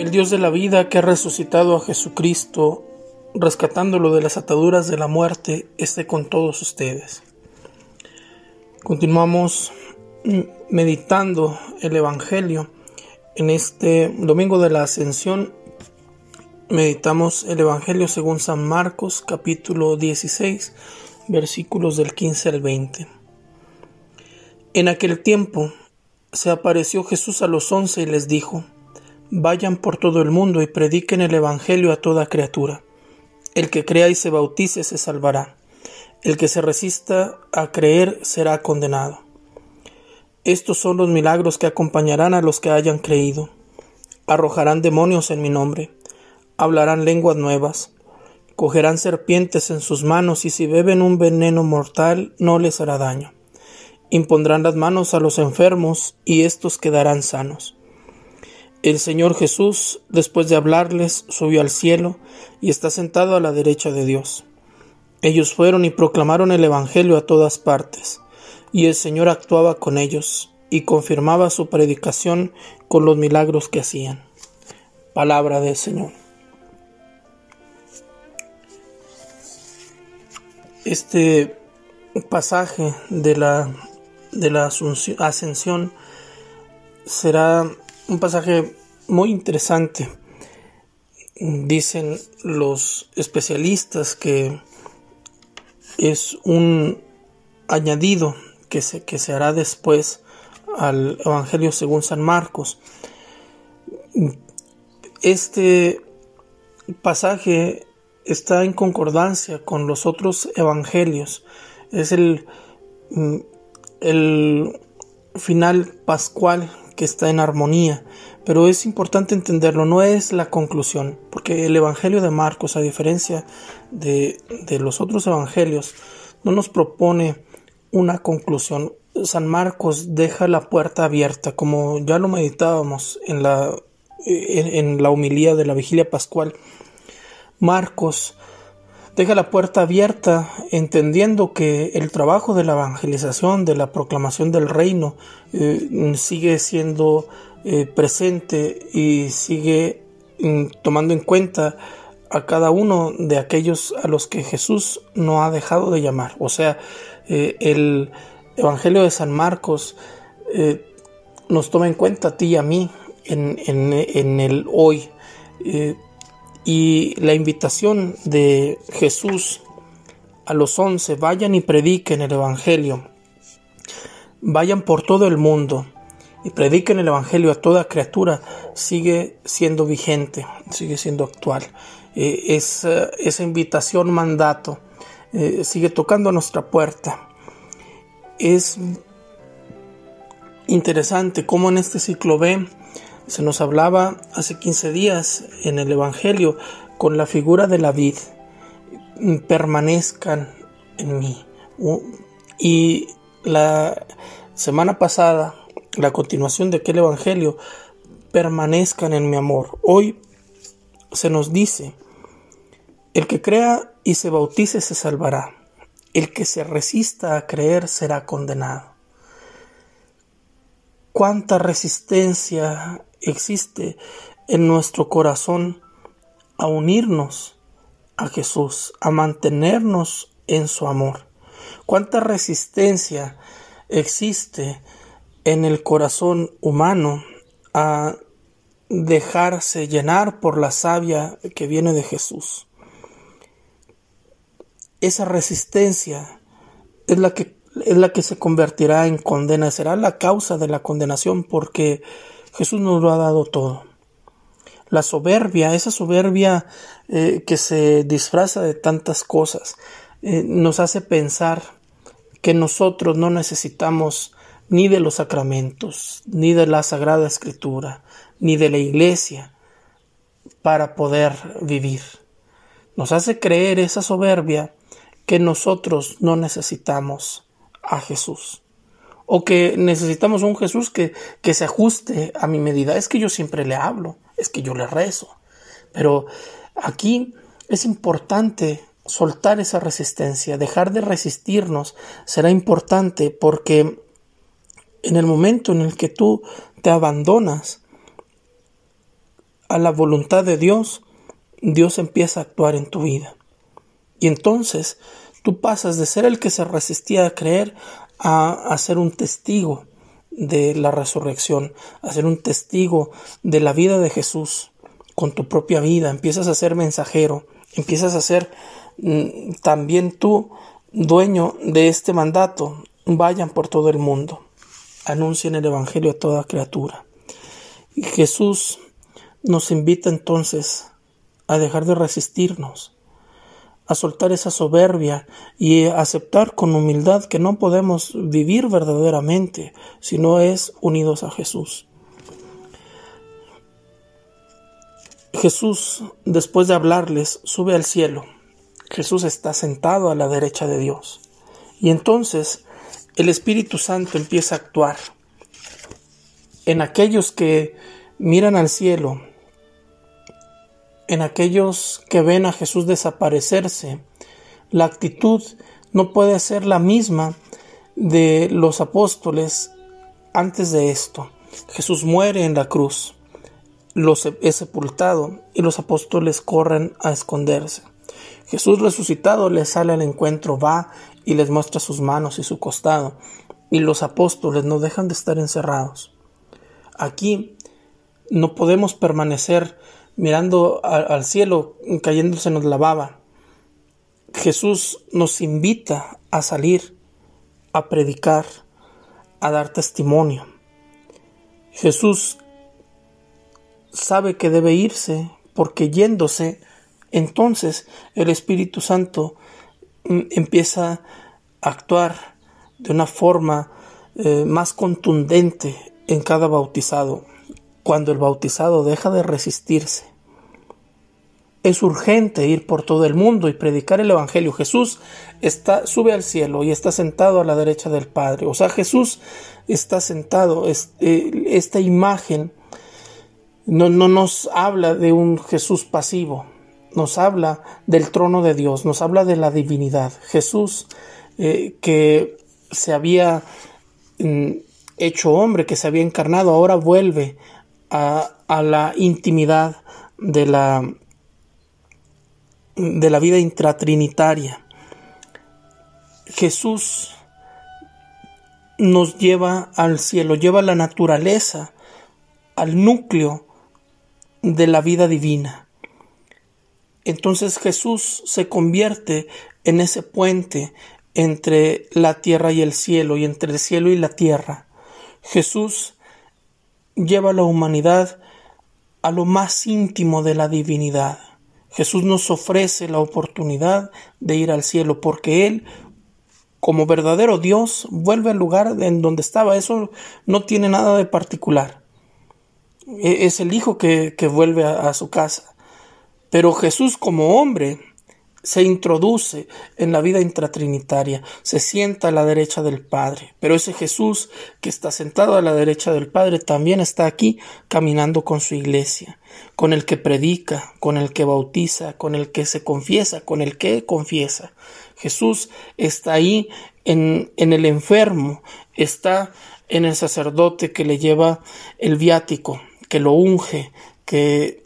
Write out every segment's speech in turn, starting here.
El Dios de la vida, que ha resucitado a Jesucristo, rescatándolo de las ataduras de la muerte, esté con todos ustedes. Continuamos meditando el Evangelio. En este domingo de la Ascensión meditamos el Evangelio según San Marcos, capítulo 16, versículos del 15 al 20. En aquel tiempo se apareció Jesús a los 11 y les dijo: Vayan por todo el mundo y prediquen el Evangelio a toda criatura. El que crea y se bautice se salvará. El que se resista a creer será condenado. Estos son los milagros que acompañarán a los que hayan creído. Arrojarán demonios en mi nombre. Hablarán lenguas nuevas. Cogerán serpientes en sus manos y si beben un veneno mortal no les hará daño. Impondrán las manos a los enfermos y éstos quedarán sanos. El Señor Jesús, después de hablarles, subió al cielo y está sentado a la derecha de Dios. Ellos fueron y proclamaron el Evangelio a todas partes, y el Señor actuaba con ellos y confirmaba su predicación con los milagros que hacían. Palabra del Señor. Este pasaje de la Ascensión será un pasaje muy interesante. Dicen los especialistas que es un añadido que se hará después al Evangelio según San Marcos. Este pasaje está en concordancia con los otros evangelios. Es el final pascual que está en armonía, pero es importante entenderlo, no es la conclusión, porque el Evangelio de Marcos, a diferencia de los otros evangelios, no nos propone una conclusión. San Marcos deja la puerta abierta, como ya lo meditábamos en la homilía de la Vigilia Pascual. Marcos deja la puerta abierta entendiendo que el trabajo de la evangelización, de la proclamación del reino, sigue siendo presente y sigue tomando en cuenta a cada uno de aquellos a los que Jesús no ha dejado de llamar. O sea, el Evangelio de San Marcos nos toma en cuenta a ti y a mí en el hoy. Y la invitación de Jesús a los 11, vayan y prediquen el Evangelio, vayan por todo el mundo y prediquen el Evangelio a toda criatura, sigue siendo vigente, sigue siendo actual. Esa invitación, mandato, sigue tocando a nuestra puerta. Es interesante cómo en este ciclo B se nos hablaba hace 15 días en el Evangelio con la figura de la vid. Permanezcan en mí. Y la semana pasada, la continuación de aquel Evangelio, permanezcan en mi amor. Hoy se nos dice: el que crea y se bautice se salvará. El que se resista a creer será condenado. ¿Cuánta resistencia existe en nuestro corazón a unirnos a Jesús, a mantenernos en su amor? ¿Cuánta resistencia existe en el corazón humano a dejarse llenar por la savia que viene de Jesús? Esa resistencia es la que se convertirá en condena, será la causa de la condenación, porque Jesús nos lo ha dado todo. La soberbia, esa soberbia que se disfraza de tantas cosas, nos hace pensar que nosotros no necesitamos ni de los sacramentos, ni de la Sagrada Escritura, ni de la Iglesia para poder vivir. Nos hace creer esa soberbia que nosotros no necesitamos a Jesús, o que necesitamos un Jesús que se ajuste a mi medida. Es que yo siempre le hablo, es que yo le rezo, pero aquí es importante soltar esa resistencia, dejar de resistirnos. Será importante porque en el momento en el que tú te abandonas a la voluntad de Dios, Dios empieza a actuar en tu vida. Y entonces tú pasas de ser el que se resistía a creer a ser un testigo de la resurrección, a ser un testigo de la vida de Jesús con tu propia vida. Empiezas a ser mensajero, empiezas a ser también tú dueño de este mandato. Vayan por todo el mundo, anuncien el evangelio a toda criatura. Y Jesús nos invita entonces a dejar de resistirnos, a soltar esa soberbia y a aceptar con humildad que no podemos vivir verdaderamente si no es unidos a Jesús. Jesús, después de hablarles, sube al cielo. Jesús está sentado a la derecha de Dios. Y entonces el Espíritu Santo empieza a actuar en aquellos que miran al cielo, en aquellos que ven a Jesús desaparecerse. La actitud no puede ser la misma de los apóstoles antes de esto. Jesús muere en la cruz, es sepultado y los apóstoles corren a esconderse. Jesús resucitado les sale al encuentro, va y les muestra sus manos y su costado, y los apóstoles no dejan de estar encerrados. Aquí no podemos permanecer mirando al cielo, cayéndosenos la baba. Jesús nos invita a salir, a predicar, a dar testimonio. Jesús sabe que debe irse, porque yéndose, entonces el Espíritu Santo empieza a actuar de una forma más contundente en cada bautizado. Cuando el bautizado deja de resistirse, es urgente ir por todo el mundo y predicar el evangelio. Jesús sube al cielo y está sentado a la derecha del Padre. O sea, Jesús está sentado. Esta imagen no nos habla de un Jesús pasivo, nos habla del trono de Dios, nos habla de la divinidad. Jesús que se había hecho hombre, que se había encarnado, ahora vuelve a la intimidad de la vida intratrinitaria. Jesús nos lleva al cielo, lleva la naturaleza al núcleo de la vida divina. Entonces Jesús se convierte en ese puente entre la tierra y el cielo, y entre el cielo y la tierra. Jesús lleva a la humanidad a lo más íntimo de la divinidad. Jesús nos ofrece la oportunidad de ir al cielo, porque Él, como verdadero Dios, vuelve al lugar en donde estaba. Eso no tiene nada de particular. Es el Hijo que vuelve a su casa. Pero Jesús, como hombre, se introduce en la vida intratrinitaria, se sienta a la derecha del Padre. Pero ese Jesús que está sentado a la derecha del Padre también está aquí caminando con su iglesia, con el que predica, con el que bautiza, con el que se confiesa, con el que confiesa. Jesús está ahí en el enfermo, está en el sacerdote que le lleva el viático, que lo unge, que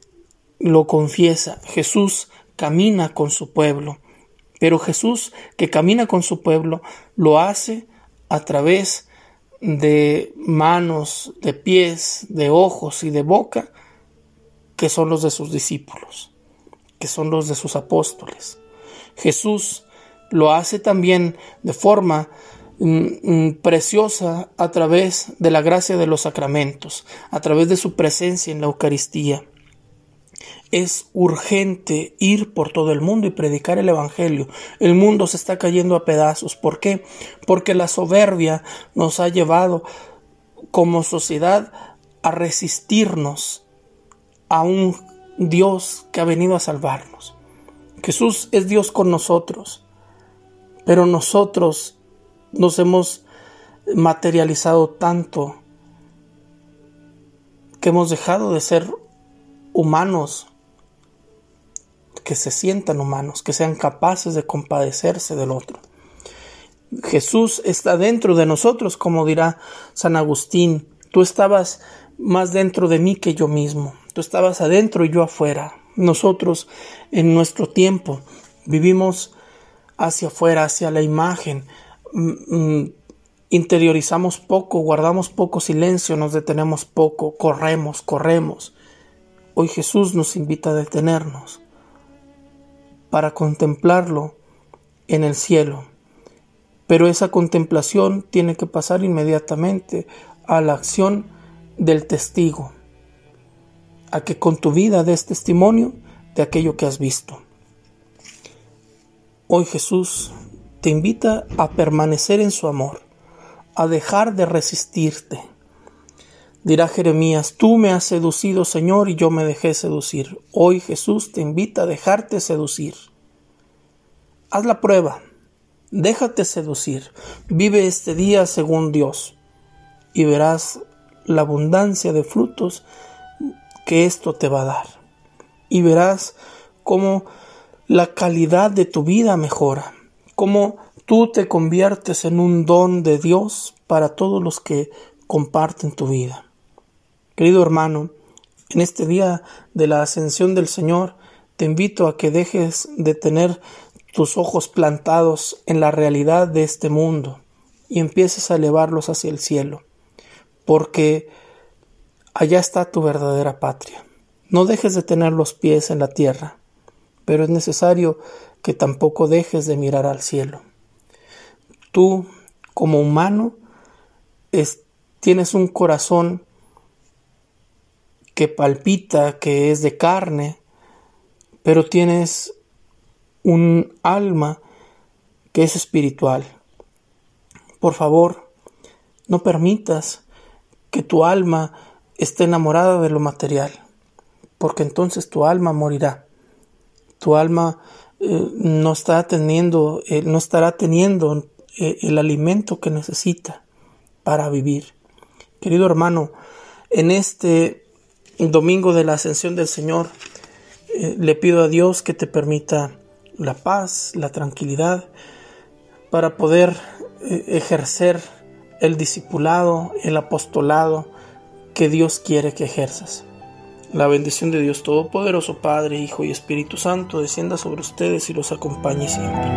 lo confiesa. Jesús camina con su pueblo, pero Jesús que camina con su pueblo lo hace a través de manos, de pies, de ojos y de boca, que son los de sus discípulos, que son los de sus apóstoles. Jesús lo hace también de forma preciosa a través de la gracia de los sacramentos, a través de su presencia en la Eucaristía. Es urgente ir por todo el mundo y predicar el evangelio. El mundo se está cayendo a pedazos. ¿Por qué? Porque la soberbia nos ha llevado como sociedad a resistirnos a un Dios que ha venido a salvarnos. Jesús es Dios con nosotros, pero nosotros nos hemos materializado tanto que hemos dejado de ser humanos, que se sientan humanos, que sean capaces de compadecerse del otro. Jesús está dentro de nosotros, como dirá San Agustín: tú estabas más dentro de mí que yo mismo. Tú estabas adentro y yo afuera. Nosotros en nuestro tiempo vivimos hacia afuera, hacia la imagen. Interiorizamos poco, guardamos poco silencio, nos detenemos poco, corremos. Hoy Jesús nos invita a detenernos para contemplarlo en el cielo. Pero esa contemplación tiene que pasar inmediatamente a la acción del testigo, a que con tu vida des testimonio de aquello que has visto. Hoy Jesús te invita a permanecer en su amor, a dejar de resistirte. Dirá Jeremías: tú me has seducido, Señor, y yo me dejé seducir. Hoy Jesús te invita a dejarte seducir. Haz la prueba, déjate seducir, vive este día según Dios y verás la abundancia de frutos que esto te va a dar. Y verás cómo la calidad de tu vida mejora, cómo tú te conviertes en un don de Dios para todos los que comparten tu vida. Querido hermano, en este día de la ascensión del Señor, te invito a que dejes de tener tus ojos plantados en la realidad de este mundo y empieces a elevarlos hacia el cielo, porque allá está tu verdadera patria. No dejes de tener los pies en la tierra, pero es necesario que tampoco dejes de mirar al cielo. Tú, como humano, tienes un corazón que palpita, que es de carne, pero tienes un alma que es espiritual. Por favor, no permitas que tu alma esté enamorada de lo material, porque entonces tu alma morirá. Tu alma no estará teniendo el alimento que necesita para vivir. Querido hermano, en este domingo de la Ascensión del Señor, le pido a Dios que te permita la paz, la tranquilidad, para poder ejercer el discipulado, el apostolado que Dios quiere que ejerzas. La bendición de Dios Todopoderoso, Padre, Hijo y Espíritu Santo, descienda sobre ustedes y los acompañe siempre.